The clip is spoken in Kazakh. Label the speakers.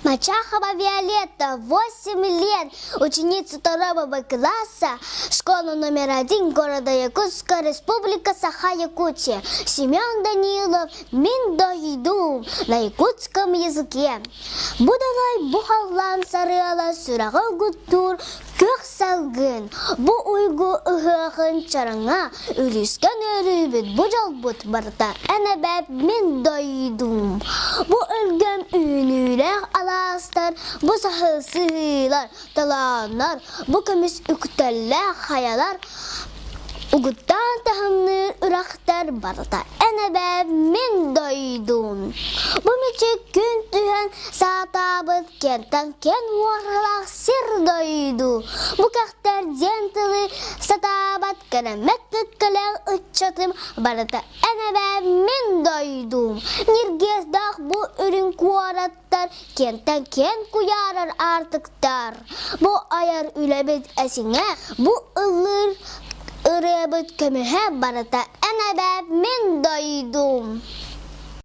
Speaker 1: Мачахова Виолетта, 8 лет, ученица 2 класса, школа номер 1 города Якутска, Республика Саха-Якутия. Семен Данилов, «Мин дойду» на якутском языке. Будалай бухаллан сарыала сұрағы гуттур көк салгын. Бу уйгу ұғығын чараңа үліскен өрібіт бұжал бұт барта. Әнәбәп «Мин дойдум». Бу өлген үйінілер аластар, бу сахылсылар, таланар, бу көміс үктәлләр, хаялар, угуттан тахымныр ұрақтар барта. Әнәбәп «Мин дойдум». Бу мечек күн түйен сатабыт кентан кен уарлақ сир дойду. Бу кәқтер дентілі сатабат кәнәмәттік кәләң ұтчатым барта. Әнәбәп «Мин дойдум». Ниргездақ бу үрін куараттар, кентан кен куярар артықтар. Бу аяр үләбет әсіңе, бу ылыр ырыбыт көміхе барата. Әнәбәп «Мин дойдум».